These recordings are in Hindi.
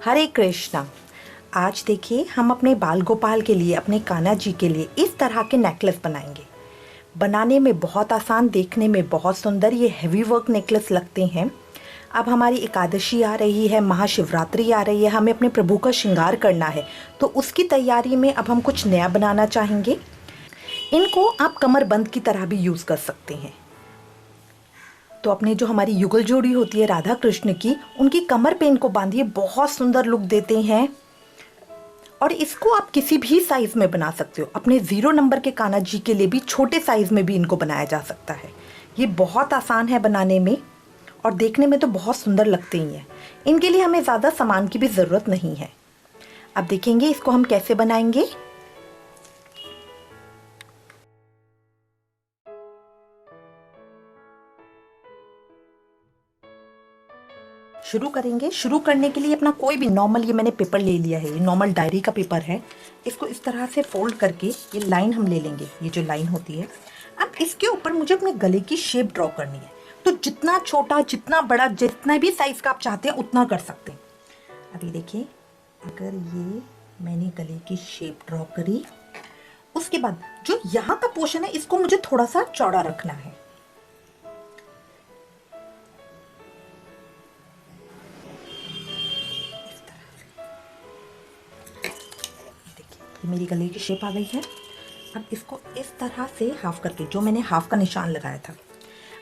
हरे कृष्णा। आज देखिए हम अपने बाल गोपाल के लिए, अपने कान्हा जी के लिए इस तरह के नेकलेस बनाएंगे। बनाने में बहुत आसान, देखने में बहुत सुंदर ये हेवी वर्क नेकलेस लगते हैं। अब हमारी एकादशी आ रही है, महाशिवरात्रि आ रही है, हमें अपने प्रभु का श्रृंगार करना है, तो उसकी तैयारी में अब हम कुछ नया बनाना चाहेंगे। इनको आप कमरबंद की तरह भी यूज़ कर सकते हैं। तो अपने जो हमारी युगल जोड़ी होती है राधा कृष्ण की, उनकी कमर पे इनको बांधिए, बहुत सुंदर लुक देते हैं। और इसको आप किसी भी साइज में बना सकते हो। अपने 0 नंबर के कान्हा जी के लिए भी छोटे साइज में भी इनको बनाया जा सकता है। ये बहुत आसान है बनाने में और देखने में तो बहुत सुंदर लगते ही हैं। इनके लिए हमें ज़्यादा सामान की भी ज़रूरत नहीं है। अब देखेंगे इसको हम कैसे बनाएंगे। शुरू करेंगे। शुरू करने के लिए अपना कोई भी नॉर्मल, ये मैंने पेपर ले लिया है, ये नॉर्मल डायरी का पेपर है। इसको इस तरह से फोल्ड करके ये लाइन हम ले लेंगे, ये जो लाइन होती है। अब इसके ऊपर मुझे अपने गले की शेप ड्रॉ करनी है। तो जितना छोटा, जितना बड़ा, जितना भी साइज का आप चाहते हैं उतना कर सकते हैं। अभी देखिए, अगर ये मैंने गले की शेप ड्रॉ करी, उसके बाद जो यहाँ का पोर्शन है इसको मुझे थोड़ा सा चौड़ा रखना है। मेरी गले की शेप आ गई है। अब इसको इस तरह से हाफ करके, जो मैंने हाफ का निशान लगाया था,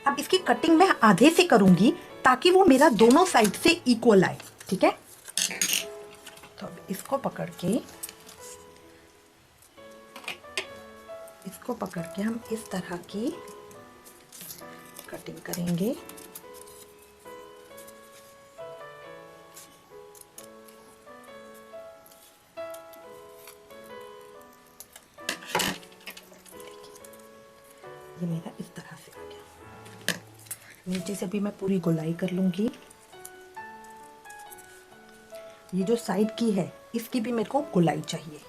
अब इसकी कटिंग मैं आधे से करूंगी ताकि वो मेरा दोनों साइड से इक्वल आए। ठीक है, तो अब इसको पकड़ के हम इस तरह की कटिंग करेंगे। ये मेरा इस तरह से आ गया। नीचे से भी मैं पूरी गोलाई कर लूंगी। ये जो साइड की है इसकी भी मेरे को गोलाई चाहिए।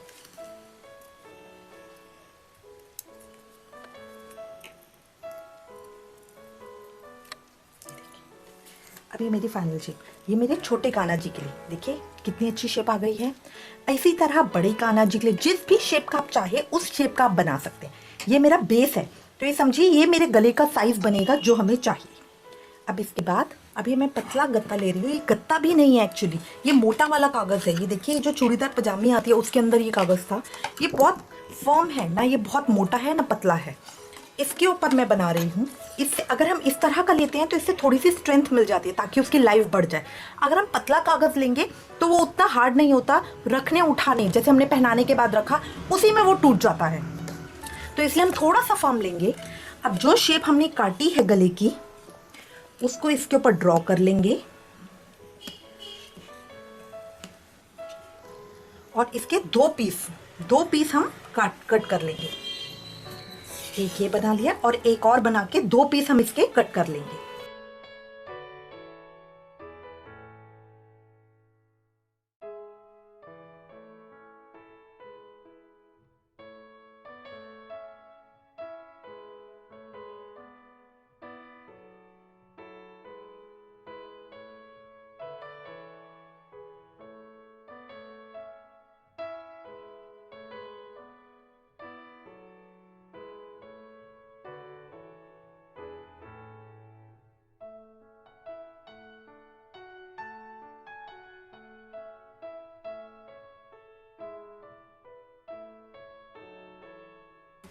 अब ये मेरी फाइनल शेप, ये मेरे छोटे कान्हा जी के लिए देखिए कितनी अच्छी शेप आ गई है। इसी तरह बड़े कान्हा जी के लिए जिस भी शेप का आप चाहे उस शेप का आप बना सकते हैं। ये मेरा बेस है, तो ये समझिए ये मेरे गले का साइज बनेगा जो हमें चाहिए। अब इसके बाद अभी मैं पतला गत्ता ले रही हूँ। ये गत्ता भी नहीं है एक्चुअली, ये मोटा वाला कागज़ है। ये देखिए, ये जो चूड़ीदार पजामी आती है उसके अंदर ये कागज़ था। ये बहुत फर्म है ना, ये बहुत मोटा है ना पतला है। इसके ऊपर मैं बना रही हूँ। इससे अगर हम इस तरह का लेते हैं तो इससे थोड़ी सी स्ट्रेंथ मिल जाती है ताकि उसकी लाइफ बढ़ जाए। अगर हम पतला कागज़ लेंगे तो वो उतना हार्ड नहीं होता, रखने उठाने, जैसे हमने पहनाने के बाद रखा उसी में वो टूट जाता है। तो इसलिए हम थोड़ा सा फॉर्म लेंगे। अब जो शेप हमने काटी है गले की, उसको इसके ऊपर ड्रॉ कर लेंगे और इसके दो पीस हम कट कर लेंगे। एक ये बना लिया और एक और बना के 2 पीस हम इसके कट कर लेंगे।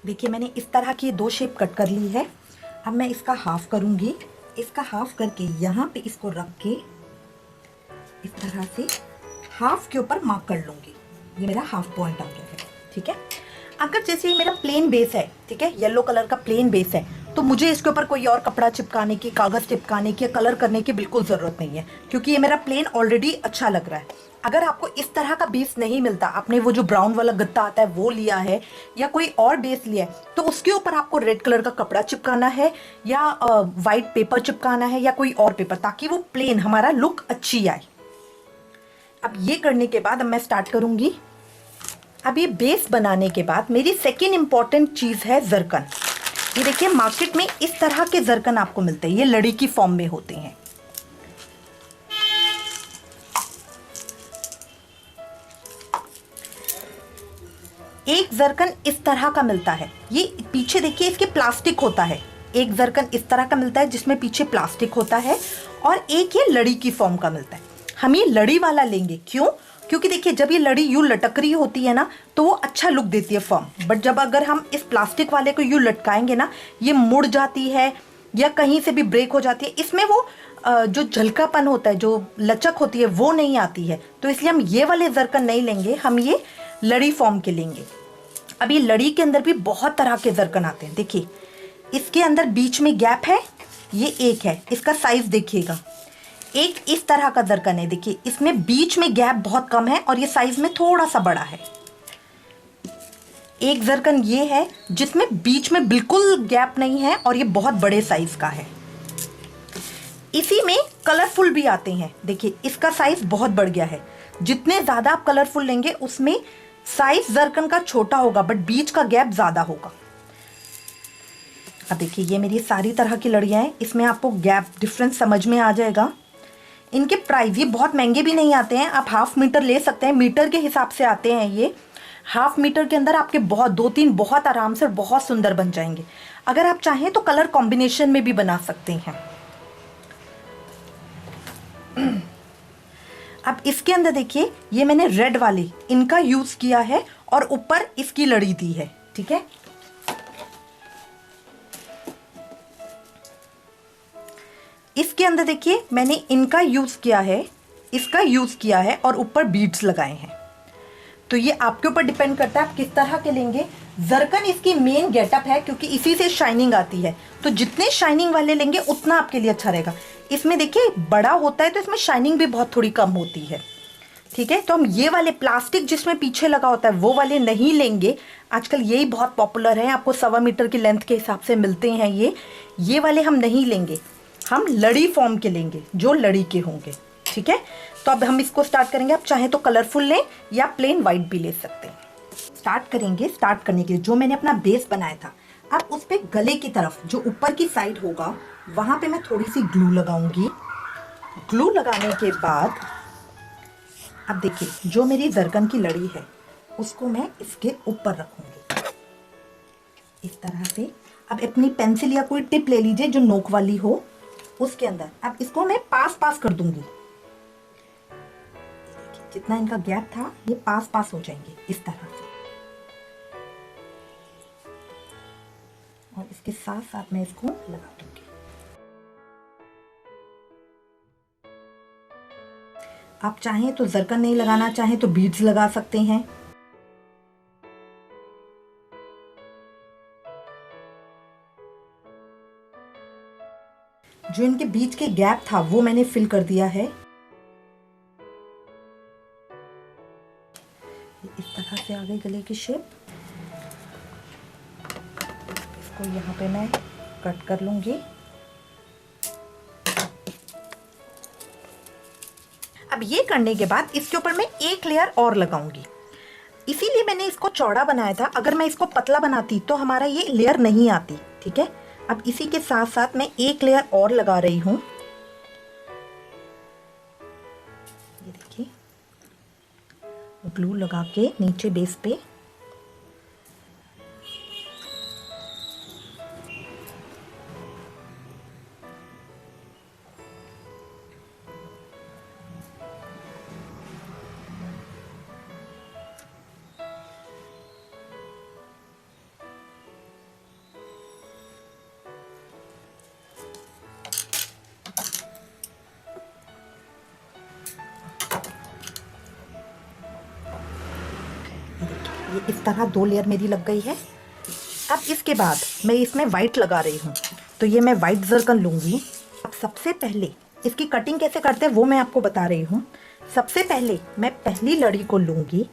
देखिए, मैंने इस तरह की 2 शेप कट कर ली है। अब मैं इसका हाफ करूंगी। इसका हाफ करके यहाँ पे इसको रख के इस तरह से हाफ के ऊपर मार्क कर लूंगी। ये मेरा हाफ पॉइंट आ गया है। ठीक है, अगर जैसे ये मेरा प्लेन बेस है, ठीक है, येलो कलर का प्लेन बेस है, तो मुझे इसके ऊपर कोई और कपड़ा चिपकाने की, कागज़ चिपकाने की या कलर करने की बिल्कुल ज़रूरत नहीं है, क्योंकि ये मेरा प्लेन ऑलरेडी अच्छा लग रहा है। अगर आपको इस तरह का बेस नहीं मिलता, आपने वो जो ब्राउन वाला गत्ता आता है वो लिया है या कोई और बेस लिया है, तो उसके ऊपर आपको रेड कलर का कपड़ा चिपकाना है या वाइट पेपर चिपकाना है या कोई और पेपर, ताकि वो प्लेन हमारा लुक अच्छी आए। अब ये करने के बाद अब मैं स्टार्ट करूंगी। अब ये बेस बनाने के बाद मेरी सेकेंड इंपॉर्टेंट चीज़ है जरकन। ये देखिए, मार्केट में इस तरह के जरकन आपको मिलते हैं, ये लड़ी की फॉर्म में होते हैं। एक जरकन इस तरह का मिलता है, ये पीछे देखिए इसके प्लास्टिक होता है। एक जरकन इस तरह का मिलता है जिसमें पीछे प्लास्टिक होता है, और एक ये लड़ी की फॉर्म का मिलता है। हम ये लड़ी वाला लेंगे, क्यों? क्योंकि देखिए जब ये लड़ी यूँ लटक रही होती है ना तो वो अच्छा लुक देती है फॉर्म, बट जब अगर हम इस प्लास्टिक वाले को यूँ लटकाएंगे ना, ये मुड़ जाती है या कहीं से भी ब्रेक हो जाती है, इसमें वो जो झलकापन होता है, जो लचक होती है, वो नहीं आती है। तो इसलिए हम ये वाले जरकन नहीं लेंगे, हम ये लड़ी फॉर्म के लेंगे। अब ये लड़ी के अंदर भी बहुत तरह के जरकन आते हैं। देखिए इसके अंदर बीच में गैप है, ये एक है, इसका साइज देखिएगा। एक इस तरह का जरकन है, देखिए इसमें बीच में गैप बहुत कम है और ये साइज में थोड़ा सा बड़ा है। एक जरकन ये है जिसमें बीच में बिल्कुल गैप नहीं है और ये बहुत बड़े साइज का है। इसी में कलरफुल भी आते हैं, देखिए इसका साइज बहुत बढ़ गया है। जितने ज्यादा आप कलरफुल लेंगे उसमें साइज जरकन का छोटा होगा, बट बीच का गैप ज्यादा होगा। अब देखिए ये मेरी सारी तरह की लड़ियां हैं, इसमें आपको गैप डिफरेंस समझ में आ जाएगा। इनके प्राइस ये बहुत महंगे भी नहीं आते हैं, आप हाफ मीटर ले सकते हैं, मीटर के हिसाब से आते हैं। ये हाफ मीटर के अंदर आपके बहुत 2-3 बहुत आराम से बहुत सुंदर बन जाएंगे। अगर आप चाहें तो कलर कॉम्बिनेशन में भी बना सकते हैं। अब इसके अंदर देखिए ये मैंने रेड वाली इनका यूज किया है और ऊपर इसकी लड़ी दी है, ठीक है। इसके अंदर देखिए मैंने इनका यूज किया है, इसका यूज किया है और ऊपर बीड्स लगाए हैं। तो ये आपके ऊपर डिपेंड करता है आप किस तरह के लेंगे। जरकन इसकी मेन गेटअप है क्योंकि इसी से शाइनिंग आती है, तो जितने शाइनिंग वाले लेंगे उतना आपके लिए अच्छा रहेगा। इसमें देखिए बड़ा होता है तो इसमें शाइनिंग भी बहुत थोड़ी कम होती है, ठीक है। तो हम ये वाले प्लास्टिक जिसमें पीछे लगा होता है वो वाले नहीं लेंगे। आजकल यही बहुत पॉपुलर है, आपको 1.25 मीटर की लेंथ के हिसाब से मिलते हैं ये वाले हम नहीं लेंगे। हम लड़ी फॉर्म के लेंगे जो लड़ी के होंगे, ठीक है। तो अब हम इसको स्टार्ट करेंगे। आप चाहें तो कलरफुल लें या प्लेन वाइट भी ले सकते हैं। स्टार्ट करेंगे। स्टार्ट करने के लिए जो मैंने अपना बेस बनाया था, अब उस पे गले की तरफ जो ऊपर की साइड होगा वहां पे मैं थोड़ी सी ग्लू लगाऊंगी। ग्लू लगाने के बाद अब देखिए जो मेरी जरकन की लड़ी है उसको मैं इसके ऊपर रखूंगी इस तरह से। अब अपनी पेंसिल या कोई टिप ले लीजिए जो नोक वाली हो, उसके अंदर अब इसको मैं पास कर दूंगी। जितना इनका गैप था ये पास हो जाएंगे इस तरह से, और इसके साथ साथ मैं इसको लगा दूंगी। आप चाहें तो जरकन नहीं लगाना, चाहें तो बीड्स लगा सकते हैं। जो इनके बीच के गैप था वो मैंने फिल कर दिया है। इस तरह से आ गई गले की शेप। इसको यहाँ पे मैं कट कर लूंगी। अब ये करने के बाद इसके ऊपर मैं एक लेयर और लगाऊंगी, इसीलिए मैंने इसको चौड़ा बनाया था। अगर मैं इसको पतला बनाती तो हमारा ये लेयर नहीं आती, ठीक है। अब इसी के साथ साथ मैं एक लेयर और लगा रही हूं। ये देखिए ग्लू लगा के नीचे बेस पे ये इस तरह 2 लेयर मेरी लग गई है। अब इसके बाद मैं इसमें वाइट लगा रही हूँ, तो ये मैं वाइट जरकन लूँगी। अब सबसे पहले इसकी कटिंग कैसे करते हैं वो मैं आपको बता रही हूँ। सबसे पहले मैं पहली लड़ी को लूँगी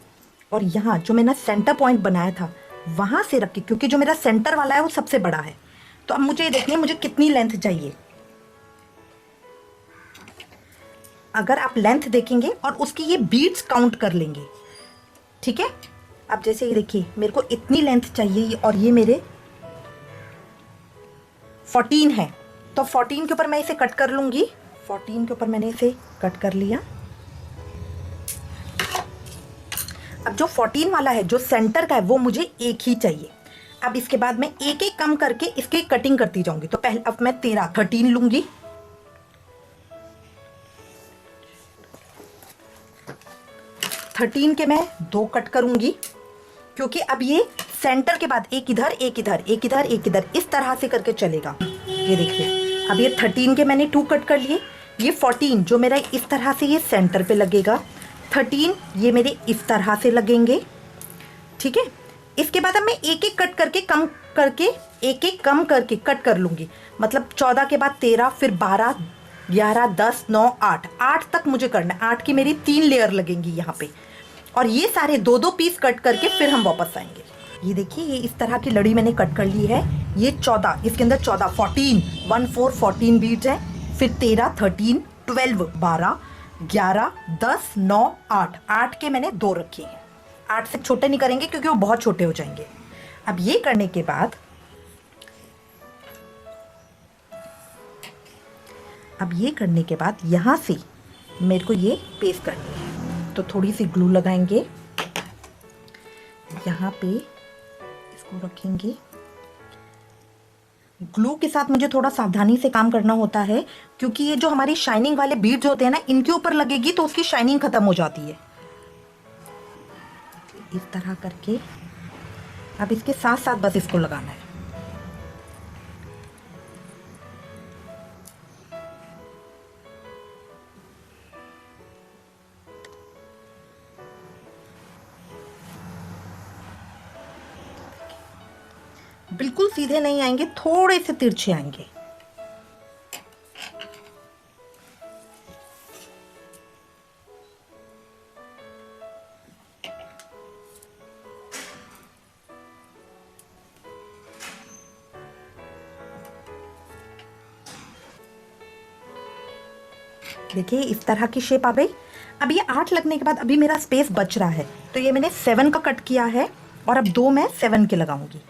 और यहाँ जो मैंने सेंटर पॉइंट बनाया था वहाँ से रख के, क्योंकि जो मेरा सेंटर वाला है वो सबसे बड़ा है, तो अब मुझे ये देखिए मुझे कितनी लेंथ चाहिए। अगर आप लेंथ देखेंगे और उसकी ये बीट्स काउंट कर लेंगे, ठीक है। अब जैसे ये देखिए मेरे को इतनी लेंथ चाहिए और ये मेरे 14 है, तो 14 के ऊपर मैं इसे कट कर लूंगी। 14 के ऊपर मैंने इसे कट कर लिया। अब जो 14 वाला है, जो सेंटर का है, वो मुझे एक ही चाहिए। अब इसके बाद मैं एक एक कम करके इसकी कटिंग करती जाऊंगी। तो पहले अब मैं 13 लूंगी। 13 के मैं 2 कट करूंगी, क्योंकि अब ये सेंटर के बाद एक इधर एक इधर एक इधर एक इधर इस तरह से करके चलेगा। ये देखिए, अब ये 13 के मैंने 2 कट कर लिए। ये 14 जो मेरा इस तरह से ये सेंटर पे लगेगा, 13 ये मेरे इस तरह से लगेंगे, ठीक है। इसके बाद अब मैं एक एक कट करके कम करके एक एक कम करके कट कर लूंगी। मतलब 14 के बाद 13, फिर 12, 11, 10, 9, 8, 8 तक मुझे करना है। 8 की मेरी 3 लेयर लगेंगी यहाँ पे, और ये सारे 2-2 पीस कट करके फिर हम वापस आएंगे। ये देखिए, ये इस तरह की लड़ी मैंने कट कर ली है। ये 14, इसके अंदर 14, 14, 1 4 14 बीड्स हैं। फिर 13, 13, 12, 12, 11, 10, 9, 8, 8 के मैंने 2 रखे हैं। 8 से छोटे नहीं करेंगे क्योंकि वो बहुत छोटे हो जाएंगे। अब ये करने के बाद यहाँ से मेरे को ये पेस्ट करनी है। तो थोड़ी सी ग्लू लगाएंगे, यहाँ पे इसको रखेंगे। ग्लू के साथ मुझे थोड़ा सावधानी से काम करना होता है, क्योंकि ये जो हमारी शाइनिंग वाले बीड्स होते हैं ना, इनके ऊपर लगेगी तो उसकी शाइनिंग खत्म हो जाती है। इस तरह करके अब इसके साथ साथ बस इसको लगाना है। बिल्कुल सीधे नहीं आएंगे, थोड़े से तिरछे आएंगे। देखिए, इस तरह की शेप आ गई। अब ये 8 लगने के बाद अभी मेरा स्पेस बच रहा है, तो ये मैंने 7 का कट किया है, और अब 2 मैं 7 के लगाऊंगी।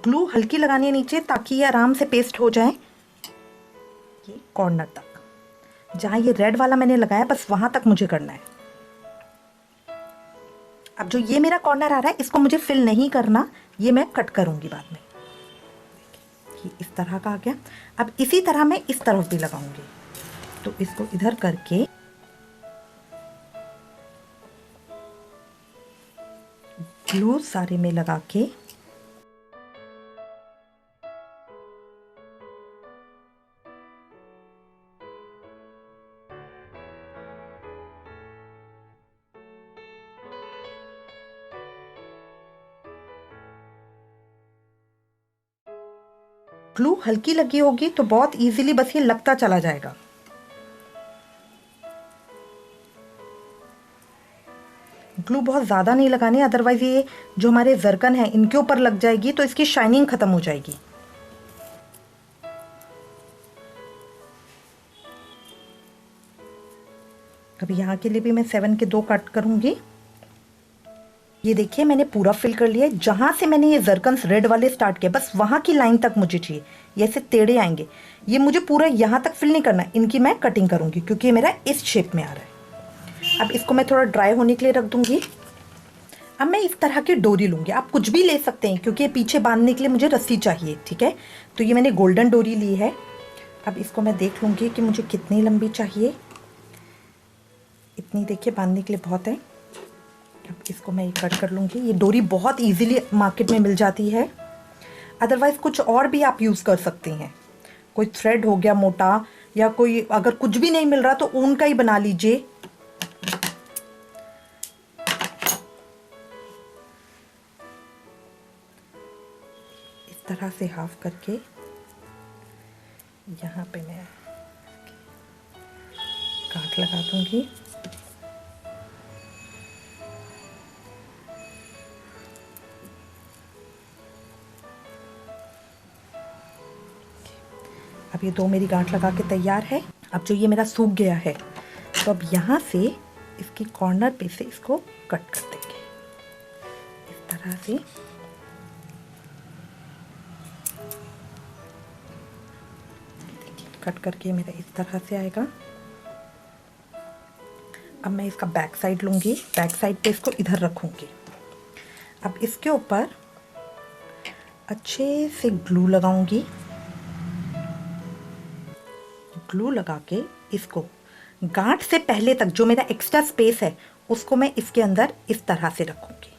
ग्लू हल्की लगानी है नीचे, ताकि ये आराम से पेस्ट हो जाए। ये कॉर्नर तक, जहां ये रेड वाला मैंने लगाया, बस वहां तक मुझे करना है। अब जो ये मेरा कॉर्नर आ रहा है, इसको मुझे फिल नहीं करना, ये मैं कट करूंगी बाद में। ये इस तरह का आ गया। अब इसी तरह मैं इस तरफ भी लगाऊंगी। तो इसको इधर करके ग्लू सारे में लगा के ग्लू हल्की लगी होगी तो बहुत इजीली बस ये लगता चला जाएगा। ग्लू बहुत ज़्यादा नहीं लगानी, अदरवाइज ये जो हमारे जरकन है इनके ऊपर लग जाएगी तो इसकी शाइनिंग खत्म हो जाएगी। अब यहाँ के लिए भी मैं 7 के 2 कट करूंगी। ये देखिए, मैंने पूरा फिल कर लिया है। जहां से मैंने ये जरकन्स रेड वाले स्टार्ट किए, बस वहां की लाइन तक मुझे चाहिए। ये ऐसे टेढ़े आएंगे, ये मुझे पूरा यहाँ तक फिल नहीं करना, इनकी मैं कटिंग करूंगी, क्योंकि ये मेरा इस शेप में आ रहा है। अब इसको मैं थोड़ा ड्राई होने के लिए रख दूंगी। अब मैं इस तरह की डोरी लूंगी, आप कुछ भी ले सकते हैं, क्योंकि पीछे बांधने के लिए मुझे रस्सी चाहिए, ठीक है। तो ये मैंने गोल्डन डोरी ली है। अब इसको मैं देख लूंगी कि मुझे कितनी लंबी चाहिए। इतनी देखिए बांधने के लिए बहुत है। अब इसको मैं कट कर लूँगी। ये डोरी बहुत इजीली मार्केट में मिल जाती है, अदरवाइज़ कुछ और भी आप यूज़ कर सकती हैं। कोई थ्रेड हो गया मोटा, या कोई अगर कुछ भी नहीं मिल रहा तो ऊन का ही बना लीजिए। इस तरह से हाफ करके यहाँ पे मैं गांठ लगा दूँगी। अब ये 2 मेरी गांठ लगा के तैयार है। अब जो ये मेरा सूख गया है, तो अब यहाँ से इसकी कॉर्नर पे से इसको कट कर देंगे इस तरह से। कट करके मेरा इस तरह से आएगा। अब मैं इसका बैक साइड लूँगी, बैक साइड पे इसको इधर रखूँगी। अब इसके ऊपर अच्छे से ग्लू लगाऊंगी। ग्लू लगा के इसको गांठ से पहले तक जो मेरा एक्स्ट्रा स्पेस है उसको मैं इसके अंदर इस तरह से रखूंगी।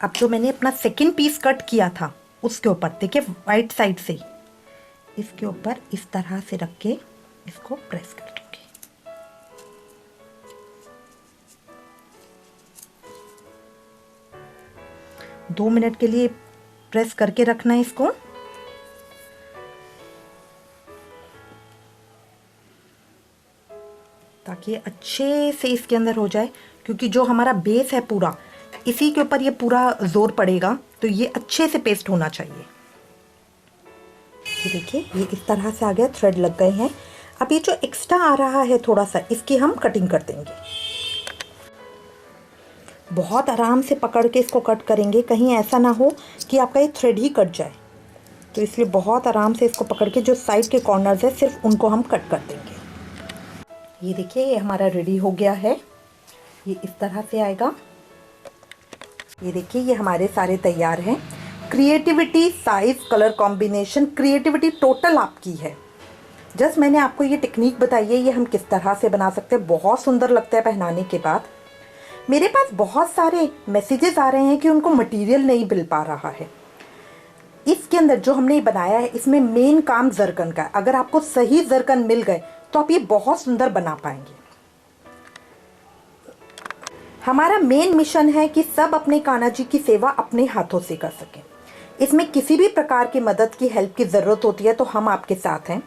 अब जो मैंने अपना सेकंड पीस कट किया था उसके ऊपर देखिए वाइट साइड से इसके ऊपर इस तरह से रख के इसको प्रेस कर दूंगी। 2 मिनट के लिए प्रेस करके रखना है इसको। ताकि अच्छे से इसके अंदर हो जाए, क्योंकि जो हमारा बेस है पूरा इसी के ऊपर ये पूरा जोर पड़ेगा, तो ये अच्छे से पेस्ट होना चाहिए। ये देखिए ये इस तरह से आ गया, थ्रेड लग गए हैं। अब ये जो एक्स्ट्रा आ रहा है थोड़ा सा, इसकी हम कटिंग कर देंगे। बहुत आराम से पकड़ के इसको कट करेंगे, कहीं ऐसा ना हो कि आपका ये थ्रेड ही कट जाए, तो इसलिए बहुत आराम से इसको पकड़ के जो साइड के कॉर्नर्स है सिर्फ उनको हम कट कर देंगे। ये देखिए ये हमारा रेडी हो गया है, ये इस तरह से आएगा। ये देखिए ये हमारे सारे तैयार हैं। Creativity, size, colour combination, creativity total आपकी है। जस्ट मैंने आपको ये टेक्निक बताई है, ये हम किस तरह से बना सकते हैं। बहुत सुंदर लगता है पहनाने के बाद। मेरे पास बहुत सारे मैसेजेस आ रहे हैं कि उनको मटेरियल नहीं मिल पा रहा है। इसके अंदर जो हमने बनाया है इसमें मेन काम जरकन का है। अगर आपको सही जरकन मिल गए तो आप ये बहुत सुंदर बना पाएंगे। हमारा मेन मिशन है कि सब अपने कान्हा जी की सेवा अपने हाथों से कर सकें। इसमें किसी भी प्रकार की मदद की, हेल्प की ज़रूरत होती है तो हम आपके साथ हैं।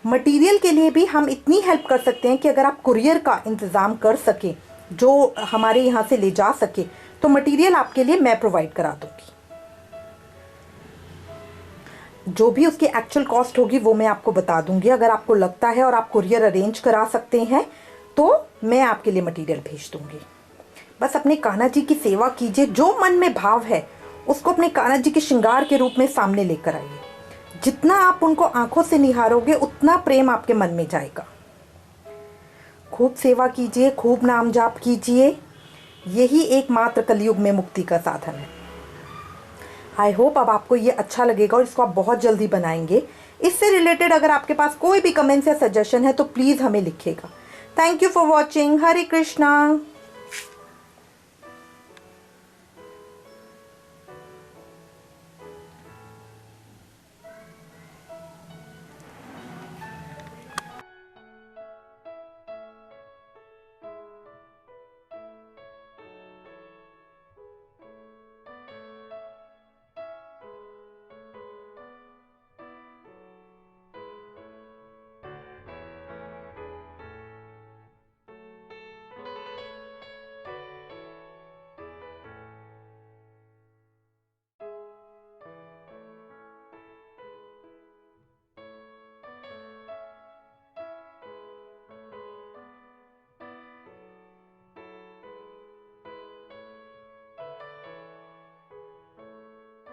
मटेरियल के लिए भी हम इतनी हेल्प कर सकते हैं कि अगर आप कुरियर का इंतज़ाम कर सके, जो हमारे यहाँ से ले जा सके, तो मटेरियल आपके लिए मैं प्रोवाइड करा दूँगी। जो भी उसकी एक्चुअल कॉस्ट होगी वो मैं आपको बता दूँगी। अगर आपको लगता है और आप कुरियर अरेंज करा सकते हैं तो मैं आपके लिए मटेरियल भेज दूँगी। बस अपने कान्हा जी की सेवा कीजिए, जो मन में भाव है उसको अपने कान्हा जी के श्रृंगार के रूप में सामने लेकर आइए। जितना आप उनको आंखों से निहारोगे उतना प्रेम आपके मन में जाएगा। खूब सेवा कीजिए, खूब नाम जाप कीजिए, यही एकमात्र कलयुग में मुक्ति का साधन है। आई होप अब आपको ये अच्छा लगेगा और इसको आप बहुत जल्दी बनाएंगे। इससे रिलेटेड अगर आपके पास कोई भी कमेंट्स या सजेशन है तो प्लीज़ हमें लिखिएगा। Thank you for watching. Hare Krishna.